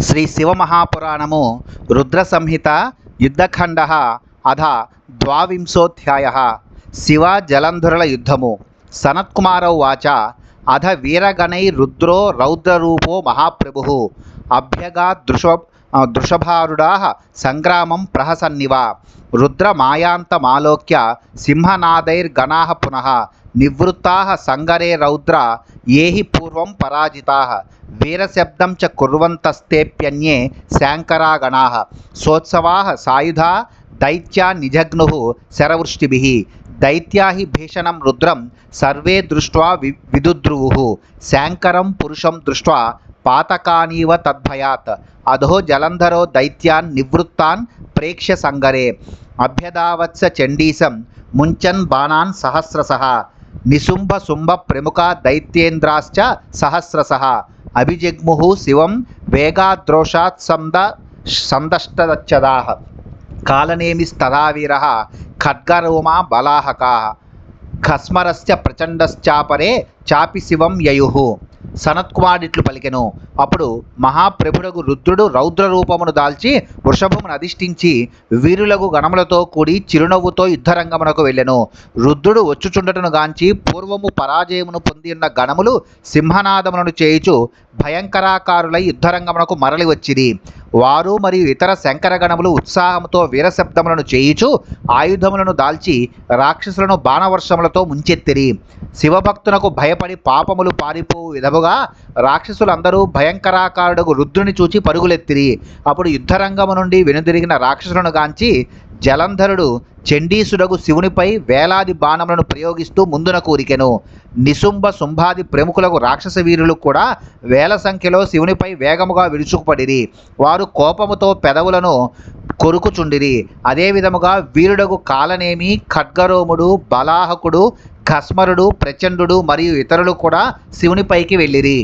శ్రీ శివమహాపురాణము రుద్ర సంహిత యుద్ధఖండ అధ ద్వావింశోధ్యాయ శివ జలంధరుల యుద్ధము. సనత్కుమార ఉవాచ అధ వీరగణై రుద్రో రౌద్రరూపో మహాప్రభు అభ్యగా దృషభారుడా సంగ్రామం ప్రహసన్నివ రుద్రమాయాంతమాలోక్య సింహనాदैर्गणा పునః నివృత్తా సంగరే రౌద్ర ఏహి పూర్వం పరాజితా వీరశబ్దం చ కుర్వంతస్తేప్యన్యే శాంకరాగణా సోత్సవా సాయుధా దైత్యా నిజగ్ను శరవృష్టిభిః దైత్యా హి భీషణం రుద్రం సర్వే దృష్ట్వా విదుద్రువుః శాంకరం పురుషం దృష్ట్వా పాతకానీవ తద్భయాత్ అధో జలంధరో దైత్యాన్ నివృత్తాన్ ప్రేక్ష్య సంగరే అభ్యదావత్స చండీసం ముంచన్ బాణాన్ సహస్రశః నిశుంభ శుంభ ప్రముఖ దైత్యేంద్రాశ్చ సహస్రశః అభిజగ్ముః శివం వేగాద్రోషాత్ సందష్టదచ్చదాః కాలనేమిస్తదా వీరః ఖడ్గరోమా బలాహకాః ఖస్మరస్య ప్రచండశ్చాపరే చాపి శివం యయుః. సనత్కుమారుడిట్లు పలికెను. అప్పుడు మహాప్రభుడగు రుద్రుడు రౌద్ర రూపమును దాల్చి వృషభమును అధిష్ఠించి వీరులగు గణములతో కూడి చిరునవ్వుతో యుద్ధరంగమునకు వెళ్ళెను. రుద్రుడు వచ్చుచుండటను గాంచి పూర్వము పరాజయమును పొందియున్న గణములు సింహనాదములను చేయుచు భయంకరాకారులై యుద్ధరంగమునకు మరలి వచ్చిరి. వారు మరియు ఇతర శంకరగణములు ఉత్సాహముతో వీరశబ్దములను చేయుచు ఆయుధములను దాల్చి రాక్షసులను బాణవర్షములతో ముంచెత్తిరి. శివభక్తునకు భయపడి పాపములు పారిపోవు విధముగా రాక్షసులందరూ భయంకరాకారుడకు రుద్రుని చూచి పరుగులెత్తిరి. అప్పుడు యుద్ధరంగము నుండి వెనుదిరిగిన రాక్షసులను గాంచి జలంధరుడు చండీసుడగు శివునిపై వేలాది బాణములను ప్రయోగిస్తూ ముందున కూరికెను. నిశుంభ శుంభాది ప్రముఖులకు రాక్షస వీరులు కూడా వేల సంఖ్యలో శివునిపై వేగముగా విరుచుకుపడిరి. వారు కోపముతో పెదవులను కొరుకుచుండిరి. అదేవిధముగా వీరుడగు కాలనేమి, ఖడ్గరోముడు, బలాహకుడు, ఖస్మరుడు, ప్రచండు మరియు ఇతరులు కూడా శివునిపైకి వెళ్ళిరి.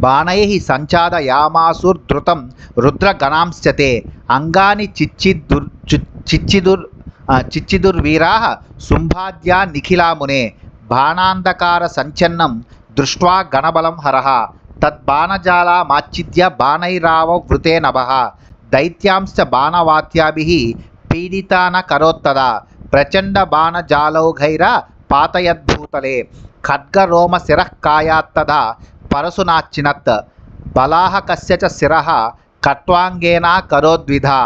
బాణై సంచాదయామాసుర్ధృతం రుద్రగణాంశ్చతే అంగాని చిచ్చిదుర్వీరా శుంభాద్యా నిఖిలామునే బాణాంధకార సంచన్నం దృష్ట్వా గణబలం హరః తద్బాణజాలామాచ్ఛిద్య బాణైరావ వృతే నభః దైత్యాంశ్చ బాణవాత్యాభిః పీడితాన కరోత్తదా ప్రచండ బాణజాలౌఘైర పాతయద్భూతలే ఖడ్గరోమ శిరః కాయాత్తదా పరశునాచ్చినత్ బలాహకస్య చ శిరః కట్వాంగేన కరోద్విధా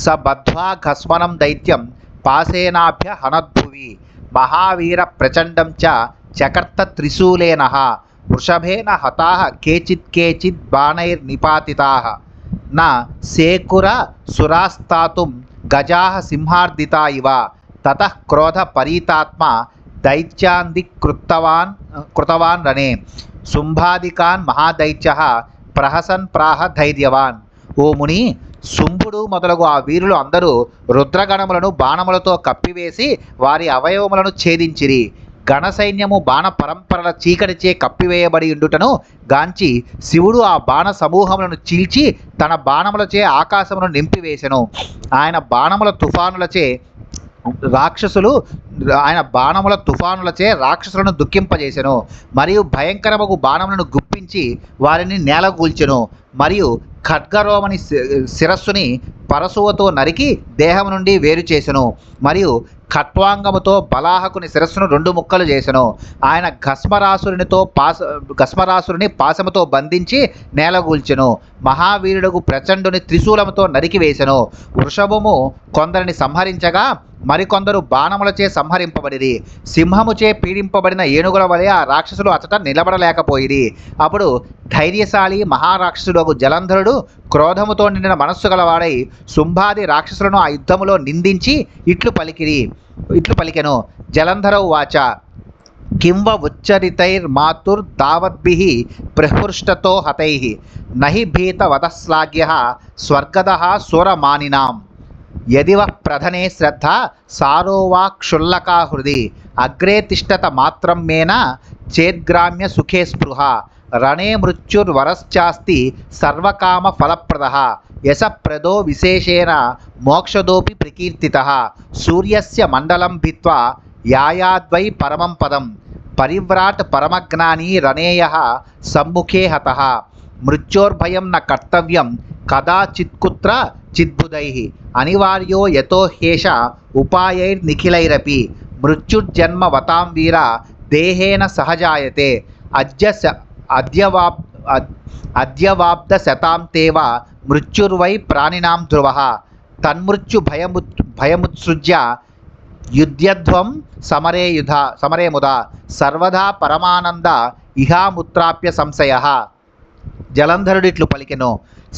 స బద్ధ్వా ఖస్మనం దైత్యం పాసేనాభ్య హనద్భువి మహావీర ప్రచండం చ చకర్త త్రిశూలేనః వృషభేన హతాః కేచిత్ బాణైర్నిపాతితాః న సేకుర సురాస్తాతుం గజాః సింహార్దితా ఇవ తతః క్రోధ పరీతాత్మా దైత్యాంది కృతవాన్ రణే శుంభాదికాన్ మహాదైత్యః ప్రహసన్ ప్రాహ ధైర్యవాన్. ఓ ముని, శుంభుడు మొదలగు ఆ వీరులు అందరూ రుద్రగణములను బాణములతో కప్పివేసి వారి అవయవములను ఛేదించిరి. గణసైన్యము బాణ పరంపరల చీకటిచే కప్పివేయబడి ఉండుటను గాంచి శివుడు ఆ బాణ సమూహములను చీల్చి తన బాణములచే ఆకాశమును నింపివేశెను. ఆయన బాణముల తుఫానులచే రాక్షసులను దుఃఖింపజేసెను. మరియు భయంకరమగు బాణములను గుప్పించి వారిని నేలగూల్చెను. మరియు ఖడ్గరోమని శిరస్సుని పరశువతో నరికి దేహం నుండి వేరు చేసెను. మరియు ఖట్వాంగముతో బలాహకుని శిరస్సును 2 ముక్కలు చేసెను. ఆయన గస్మరాసురుని పాశముతో బంధించి నేలగూల్చెను. మహావీరుడగు ప్రచండుని త్రిశూలముతో నరికివేశెను. వృషభము కొందరిని సంహరించగా మరికొందరు బాణములచే సంహరింపబడిరి. సింహముచే పీడింపబడిన ఏనుగుల వలె ఆ రాక్షసులు అచట నిలబడలేకపోయిరి. అప్పుడు ధైర్యశాలి మహారాక్షసుడు జలంధరుడు క్రోధముతో నిండిన మనస్సు గలవాడై శుంభాది రాక్షసులను ఆ యుద్ధములో నిందించి ఇట్లు పలికెను. జలంధర ఉవాచ కింవ ఉచ్చరితైర్మాతుర్దావద్భిః ప్రహృష్టతో హతైః నహి భీత వదశ్లాఘ్యః స్వర్గదః సూరమానినాం యదివ ప్రధనే శ్రద్ధ సారో వా క్షుల్లకా హృది అగ్రే తిష్టత మాత్రం మేన చేద్గ్రామ్య సుఖే స్పృహ రణే మృత్యుర్వరశ్చాస్తి సర్వకామ ఫలప్రదః యశప్రదో విశేషేణ మోక్షదోపి ప్రకీర్తితః సూర్యస్య మండలం భిత్వా యాయాద్వై పరమం పదం పరివ్రాట్ పరమజ్ఞాని రణేయ సమ్ముఖే హతః మృత్యోర్భయం న కర్తవ్యం కదాచిత్కుత్ర చిద్బుధై అనివార్యో యతో హేష ఉపాయైర్నిఖిలైరపి మృత్యుర్జన్మ వతాం వీర దేహేన సహజాయతే అద్య అద్యవాప్ అద్యవాబ్ద శతాం తేవ మృత్యుర్వై ప్రాణినాం ధ్రువః తన్మృత్యు భయముత్సృజ్య యుధ్యధ్వం సమరే ముదా సర్వదా పరమానంద ఇహాముత్రాప్య సంశయః. జలంధరుడిట్లు పలికెను,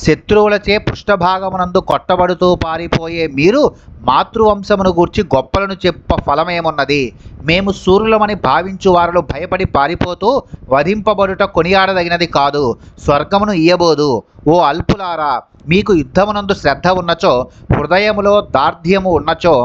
శత్రువులచే పృష్ఠభాగమునందు కొట్టబడుతూ పారిపోయే మీరు మాతృవంశమును గూర్చి గొప్పలను చెప్ప ఫలమేమున్నది? మేము సూర్యులమని భావించు వారిలో భయపడి పారిపోతూ వధింపబడుట కొనియాడదగినది కాదు, స్వర్గమును ఇయ్యబోదు. ఓ అల్పులారా, మీకు యుద్ధమునందు శ్రద్ధ ఉన్నచో, హృదయములో దార్ఢ్యము ఉన్నచో,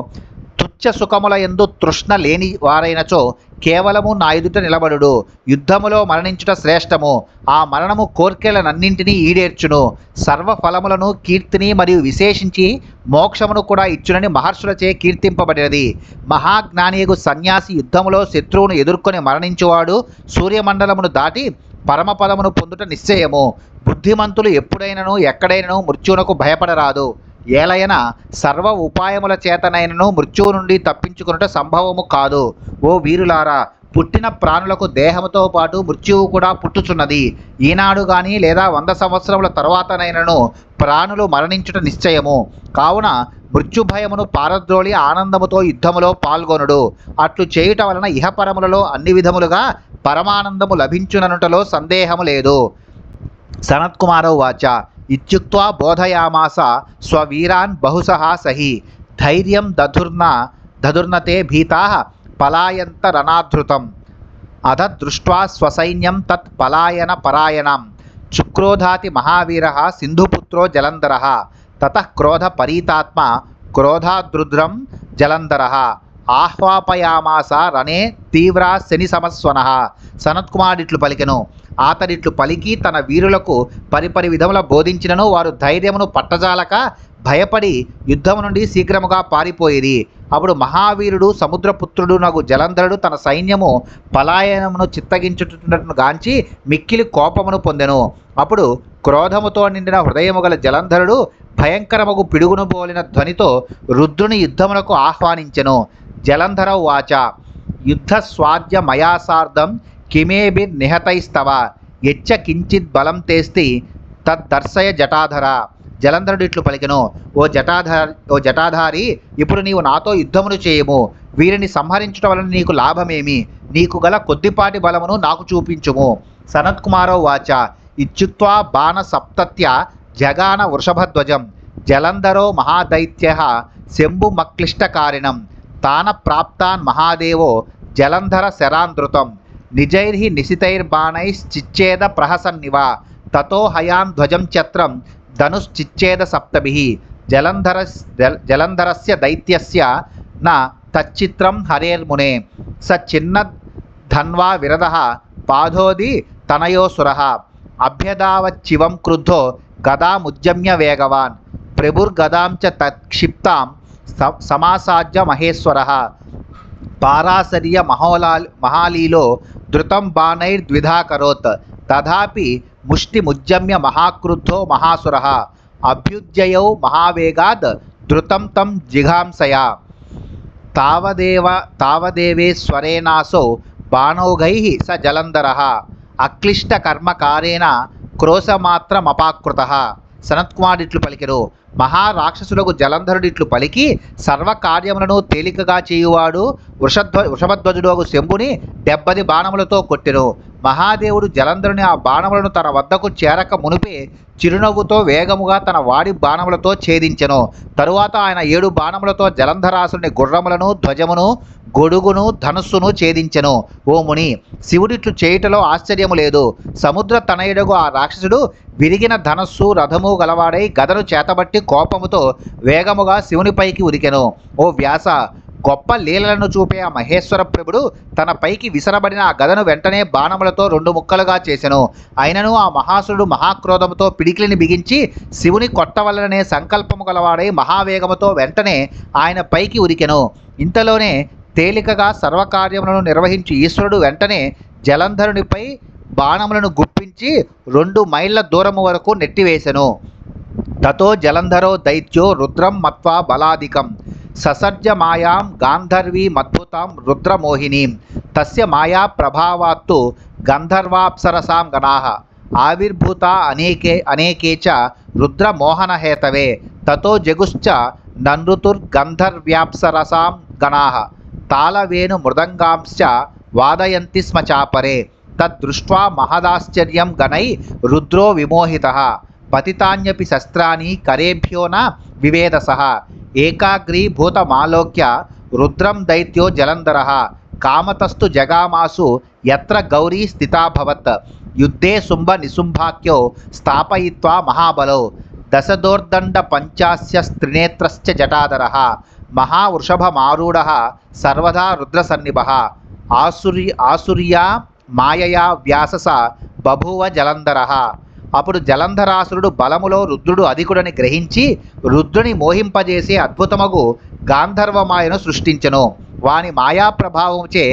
తుచ్చ సుఖముల యందు తృష్ణ లేని వారైనచో కేవలము నా ఎదుట నిలబడుడు. యుద్ధములో మరణించుట శ్రేష్టము, ఆ మరణము కోర్కెలనన్నింటినీ ఈడేర్చును, సర్వఫలములను కీర్తిని మరియు విశేషించి మోక్షమును కూడా ఇచ్చునని మహర్షులచే కీర్తింపబడినది. మహాజ్ఞానియగు సన్యాసి యుద్ధములో శత్రువును ఎదుర్కొని మరణించువాడు సూర్యమండలమును దాటి పరమపదమును పొందుట నిశ్చయము. బుద్ధిమంతులు ఎప్పుడైనను ఎక్కడైనను మృత్యువునకు భయపడరాదు. ఏలయన సర్వ ఉపాయముల చేతనైనను మృత్యువు నుండి తప్పించుకునుట సంభవము కాదు. ఓ వీరులారా, పుట్టిన ప్రాణులకు దేహముతో పాటు మృత్యువు కూడా పుట్టుచున్నది. ఈనాడు గాని లేదా 100 సంవత్సరముల తరువాతనైనను ప్రాణులు మరణించుట నిశ్చయము. కావున మృత్యుభయమును పారద్రోలి ఆనందముతో యుద్ధములో పాల్గొనుడు. అట్లు చేయుట వలన ఇహపరములలో అన్ని విధములుగా పరమానందము లభించుననుటలో సందేహము లేదు. సనత్కుమార ఉవాచ ఇత్యుక్త్వా బోధయామాస స్వవీరాన్ బహుశః సహి ధైర్యం దధుర్నతే భీతాః పలాయంత రణాధృతం అధ దృష్ట్వా స్వసైన్యం తత్ పలాయన పరాయణం చుక్రోధాతి మహావీరః సింధుపుత్రో జలంధరః తతః క్రోధ పరీతాత్మ క్రోధాద్రుద్రం జలంధరః ఆహ్వాపయామాస రణే తీవ్ర శని సమస్వనః. సనత్కుమారుడిట్లు పలికెను, అతడిట్లు పలికి తన వీరులకు పరిపరి విధముల బోధించినను వారు ధైర్యమును పట్టజాలక భయపడి యుద్ధము నుండి శీఘ్రముగా పారిపోయిరి. అప్పుడు మహావీరుడు సముద్రపుత్రుడు నగు జలంధరుడు తన సైన్యము పలాయనమును చిత్తగించుటను గాంచి మిక్కిలి కోపమును పొందెను. అప్పుడు క్రోధముతో నిండిన హృదయము గల జలంధరుడు భయంకరమగు పిడుగును బోలిన ధ్వనితో రుద్రుని యుద్ధమునకు ఆహ్వానించెను. జలంధర ఉవాచ యుద్ధ స్వాద్య మయా సార్ధం కిమేభిర్నిహతైస్తవ యచ్చ కించిత్ బలం తేస్తి తద్దర్శయ జటాధర. జలంధరుడు ఇట్లు పలికెను, ఓ జటాధారి, ఇప్పుడు నీవు నాతో యుద్ధమును చేయము. వీరిని సంహరించుట వలన నీకు లాభమేమి? నీకు గల కొద్దిపాటి బలమును నాకు చూపించుము. సనత్కుమారో వాచ ఇత్యుక్త్వా బాణ సప్తత్య జగాన వృషభధ్వజం జలంధరో మహాదైత్యః శంభుమక్లిష్టకారిణం తాన ప్రాప్తాన్ మహాదేవో జలంధర శరాంధృతం నిజైర్హి నిశితైర్బాణైశ్చిచ్ఛేద ప్రహసన్నివ తతో హయాన్ ధ్వజం చత్రం ధనుశ్చిచ్ఛేద సప్తభిః జలంధరస్య దైత్యస్య న తచ్చిత్రం హరేర్మునే స చిన్న ధన్వా విరదః పాదోది తనయోసురః అభ్యదావచ్చివం క్రుద్ధో గదాముజ్జమ్య వేగవాన్ ప్రభుర్గదాం చ తత్క్షిప్తాం సమాసాజ్య మహేశ్వరః పారాశర్య మహాలీలో ధృతం బాణైర్ద్విధా కరోత్ తథాపి ముష్టిముజ్జమ్య మహాక్రుద్ధో మహాసురః అభ్యుజ్యయౌ మహావేగాద్ ధృతం తం జిఘాంసయా తావదేవేశ్వరేణాసౌ బాణౌఘైః స జలంధరః అక్లిష్టకర్మకారేణ క్రోశమాత్రమపాకృతః. సనత్కుమారుడిట్లు పలికెను, మహారాక్షసులకు జలంధరుడిట్లు పలికి సర్వకార్యములను తేలికగా చేయువాడు వృషభధ్వజుడు శంభుని 70 బాణములతో కొట్టెను. మహాదేవుడు జలంధరుని ఆ బాణములను తన వద్దకు చేరక మునిపే చిరునవ్వుతో వేగముగా తన వాడి బాణములతో ఛేదించెను. తరువాత ఆయన 7 బాణములతో జలంధరాసుని గుర్రములను, ధ్వజమును, గొడుగును, ధనుస్సును ఛేదించెను. ఓ ముని, శివుడిట్లు చేయుటలో ఆశ్చర్యము లేదు. సముద్ర తనయుడగు ఆ రాక్షసుడు విరిగిన ధనస్సు రథము గలవాడై గదను చేతబట్టి కోపముతో వేగముగా శివునిపైకి ఉరికెను. ఓ వ్యాస, గొప్ప లీలలను చూపే ఆ మహేశ్వర ప్రభుడు తన పైకి విసరబడిన ఆ గదను వెంటనే బాణములతో 2 ముక్కలుగా చేసెను. అయినను ఆ మహాసురుడు మహాక్రోధముతో పిడికిలిని బిగించి శివుని కొట్టవలననే సంకల్పము గలవాడై మహావేగముతో వెంటనే ఆయన పైకి ఉరికెను. ఇంతలోనే తేలికగా సర్వకార్యములను నిర్వహించి ఈశ్వరుడు వెంటనే జలంధరునిపై బాణములను గుప్పించి 2 మైళ్ళ దూరము వరకు నెట్టివేశెను. తతో జలంధరో దైత్యో రుద్రం మత్వా బలాదికం ససర్జ మాయాం గాంధర్వీమద్భుతాం రుద్రమోహినీం తస్య మాయా ప్రభావాత్తు గంధర్వాప్సరసాం గణాః ఆవిర్భూతా అనేకే చ రుద్రమోహనహేతవే తతో జగుశ్చ ననృతుర్గంధర్వ్యాప్సరసాం గణాః తాళవేణు మృదంగాంశ్చ వాదయంతి స్మ చాపరే తద్దృష్ట్వా మహదాశ్చర్యం గణై రుద్రో విమోహితః పతితాన్యపి శస్త్రాణి కరేభ్యో న వివేదసః ఏకాగ్రీభూతమాలోక్య రుద్రం దైత్యో జలంధరః కామతస్తు జగామాసు యత్ర గౌరీ స్థితాభవత్ యుద్ధే శుంభ నిశుంభాఖ్యో స్థాపయిత్వా మహాబలో దశదోర్దండ పంచాస్యస్త్రినేత్రశ్చ జటాధరః మహావృషభమారూఢః సర్వదా రుద్రసన్నిభః ఆసుర్యా మాయయా వ్యాసస బభూవ జలంధరః. అప్పుడు జలంధరాసురుడు బలములో రుద్రుడు అధికుడని గ్రహించి రుద్రుని మోహింపజేసే అద్భుతమగు గాంధర్వమాయను సృష్టించెను. వాని మాయా ప్రభావముచే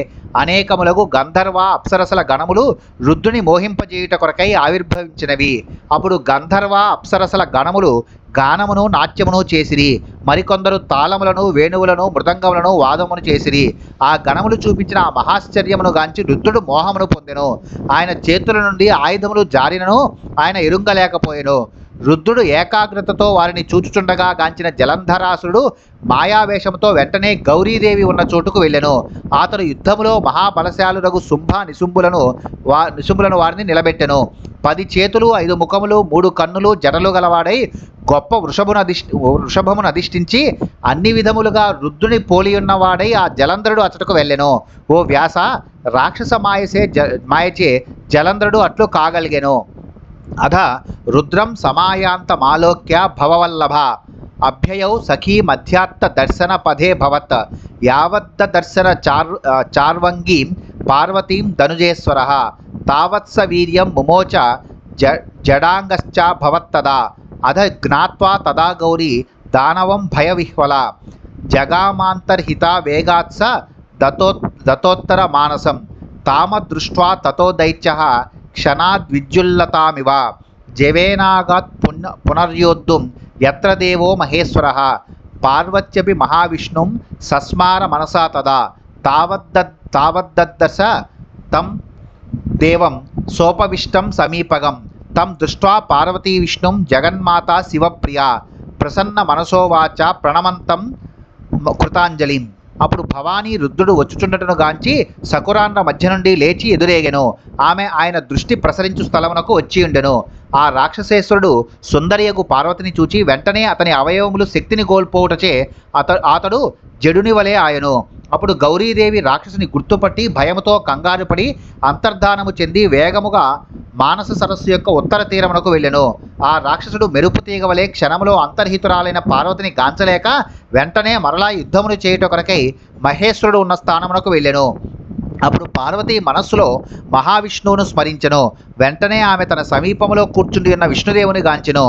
అనేకములగు గంధర్వ అప్సరసల గణములు రుద్రుని మోహింపజేయుట కొరకై ఆవిర్భవించినవి. అప్పుడు గంధర్వ అప్సరసల గణములు గానమును నాట్యమును చేసిరి. మరికొందరు తాళములను వేణువులను మృదంగములను వాదమును చేసిరి. ఆ గణములు చూపించిన ఆ మహాశ్చర్యమును గాంచి రుద్రుడు మోహమును పొందెను. ఆయన చేతుల నుండి ఆయుధములు జారినను ఆయన ఎరుంగలేకపోయెను. రుద్రుడు ఏకాగ్రతతో వారిని చూచుచుండగా గాంచిన జలంధరాసురుడు మాయావేషముతో వెంటనే గౌరీదేవి ఉన్న చోటుకు వెళ్ళెను. అతడు యుద్ధములో మహాబలశాలురగు శుంభ నిశుంభులను వారిని నిలబెట్టెను. 10 చేతులు 5 ముఖములు 3 కన్నులు జడలు గలవాడై గొప్ప వృషభమును అధిష్ఠించి అన్ని విధములుగా రుద్రుని పోలియున్నవాడై ఆ జలంధరుడు అతడుకు వెళ్ళెను. ఓ వ్యాస, రాక్షస మాయచే జలంధరుడు అట్లు కాగలిగెను. అధ రుద్రం సమాయాంతమాలోక్య భవవల్లభ అభ్యయౌ సఖీ మధ్యాత్త దర్శన పదే భవత్ యావద్ద దర్శన చార్వంగీం పార్వతీం ధనుజేశ్వరః తావత్స వీర్యం ముమోచ జడాంగశ్చ భవత్తదా అధ జ్ఞాత్వా తదా గౌరీ దానవం భయవిహ్వల జగామాంతర్హితా వేగాత్స దతోత్తర మానసం తామదృష్ట్వా తతో దైత్యః క్షణాద్విజ్జుల్లతామివ జవేనాగాత్ పునర్యోద్ధుం యత్ర దేవో మహేశ్వరః పార్వత్యపి మహావిష్ణుం సస్మార మనసా తదా తావద్దర్శ తం దేవం సోపవిష్టం సమీపగం తం దృష్ట్వా పార్వతీ విష్ణుం జగన్మాతా శివప్రియా ప్రసన్న మనసోవాచ ప్రణమంతం కృతాంజలిం. అప్పుడు భవానీ రుద్రుడు వచ్చుచుండటను గాంచి సకురాండ్ర మధ్య నుండి లేచి ఎదురేగెను. ఆమె ఆయన దృష్టి ప్రసరించు స్థలమునకు వచ్చియుండెను. ఆ రాక్షసేశ్వరుడు సుందరియగు పార్వతిని చూచి వెంటనే అతని అవయవములు శక్తిని కోల్పోవుటచే అతడు జడుని వలె ఆయను. అప్పుడు గౌరీదేవి రాక్షసుని గుర్తుపట్టి భయముతో కంగారుపడి అంతర్ధానము చెంది వేగముగా మానస సరస్సు యొక్క ఉత్తర తీరమునకు వెళ్ళెను. ఆ రాక్షసుడు మెరుపు తీగ వలె క్షణములో అంతర్హితురాలైన పార్వతిని గాంచలేక వెంటనే మరలా యుద్ధమును చేయుట కొరకై మహేశ్వరుడు ఉన్న స్థానమునకు వెళ్ళెను. అప్పుడు పార్వతి మనస్సులో మహావిష్ణువును స్మరించెను. వెంటనే ఆమె తన సమీపములో కూర్చుండి ఉన్న విష్ణుదేవుని గాంచెను.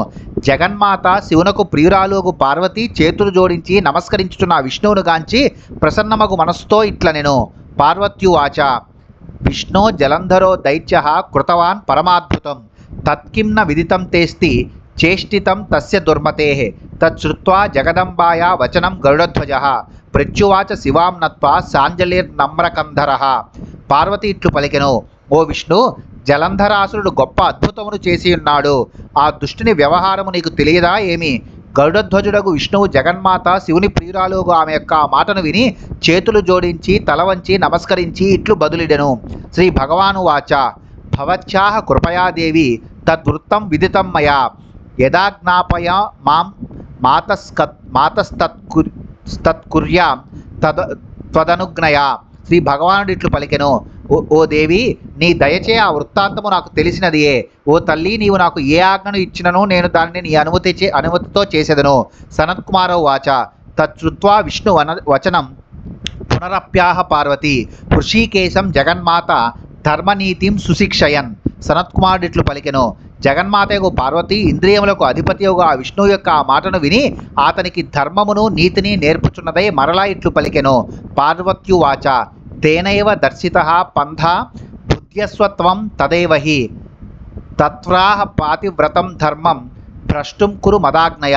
జగన్మాత శివునకు ప్రియురాలుగు పార్వతి చేతులు జోడించి నమస్కరించుచున్న విష్ణువును గాంచి ప్రసన్నమగు మనస్సుతో ఇట్లనెను. పార్వత్యువాచ విష్ణో జలంధరో దైత్యః కృతవాన్ పరమాద్భుతం తత్కిం న విదితం తేస్తి చేష్టితం తస్య దుర్మతేః తచ్చుత్వా జగదంబాయా వచనం గరుడధ్వజః ప్రత్యువాచ శివాం నత్వా సాంజలిర్నమ్రకంధరః. పార్వతి ఇట్లు పలికెను, ఓ విష్ణు, జలంధరాసురుడు గొప్ప అద్భుతమును చేసి ఉన్నాడు. ఆ దుష్టుని వ్యవహారము నీకు తెలియదా ఏమి? గరుడధ్వజుడగు విష్ణువు జగన్మాత శివుని ప్రియురాలుగు ఆమె యొక్క మాటను విని చేతులు జోడించి తల వంచి నమస్కరించి ఇట్లు బదులిడెను. శ్రీ భగవాను వాచ భవత్యాః కృపయా దేవి తద్వృత్తం విదితం మయా యదాజ్ఞాపయ మాం మాతస్తత్కుర్యాం త్వదనుజ్ఞయా. శ్రీ భగవానుడు ఇట్లు పలికెను, ఓ దేవి, నీ దయచే ఆ వృత్తాంతము నాకు తెలిసినదియే. ఓ తల్లి, నీవు నాకు ఏ ఆజ్ఞను ఇచ్చినను నేను దానిని నీ అనుమతితో చేసేదను. సనత్కుమారో వాచ తచ్చుత్వా విష్ణు వచనం పునరప్యాహ పార్వతి హృషీకేశం జగన్మాత ధర్మనీతిం సుశిక్షయన్. సనత్కుమారుడు ఇట్లు పలికెను, జగన్మాతయగు పార్వతి ఇంద్రియములకు అధిపతియగు ఆ విష్ణువు యొక్క ఆ మాటను విని అతనికి ధర్మమును నీతిని నేర్పుచున్నదై మరలా ఇట్లు పలికెను. పార్వత్యువాచ తేనైవ దర్శితః పంథా ఉద్యస్వత్వం తదేవ హి తత్రాహ పాతివ్రతం ధర్మం భ్రష్టుం కురు మదాజ్ఞయ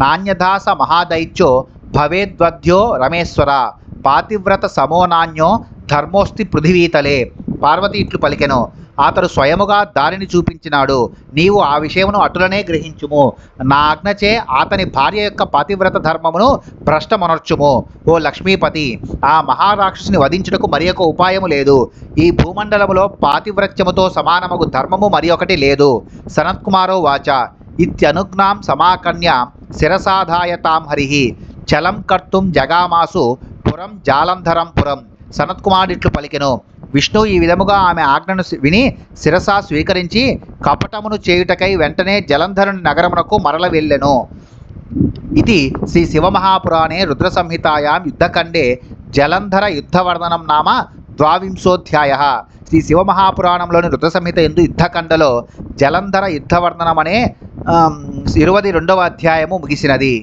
నాణ్యదాస మహాదైత్యో భవేద్వద్యో రమేశ్వర పాతివ్రత సమో నాణ్యో ధర్మోస్తి పృథివీతలే. పార్వతి ఇట్లు పలికెను, అతడు స్వయముగా దారిని చూపించినాడు, నీవు ఆ విషయమును అటులనే గ్రహించుము. నా ఆజ్ఞచే అతని భార్య యొక్క పాతివ్రత ధర్మమును భ్రష్టమనర్చుము. ఓ లక్ష్మీపతి, ఆ మహారాక్షసుని వధించుటకు మరి ఒక ఉపాయము లేదు. ఈ భూమండలములో పాతివ్రత్యముతో సమానమగు ధర్మము మరి ఒకటి లేదు. సనత్కుమారో వాచ ఇత్యనుజ్ఞాం సమాకన్య శిరసాధాయతాం హరిః చలం కర్తుం జగామాసు పురం జాలంధరం పురం. సనత్కుమారుడిట్లు పలికెను, విష్ణువు ఈ విధముగా ఆమె ఆజ్ఞను విని శిరసా స్వీకరించి కపటమును చేయుటకై వెంటనే జలంధరుని నగరమునకు మరల వెళ్ళెను. ఇది శ్రీ శివమహాపురాణే రుద్ర సంహితాయాం యుద్ధఖండే జలంధర యుద్ధవర్ణనం నామ ద్వావింశోధ్యాయ. శ్రీ శివమహాపురాణంలోని రుద్ర సంహిత ఎందు యుద్ధఖండలో జలంధర యుద్ధవర్ణనం అనే 22వ అధ్యాయము ముగిసినది.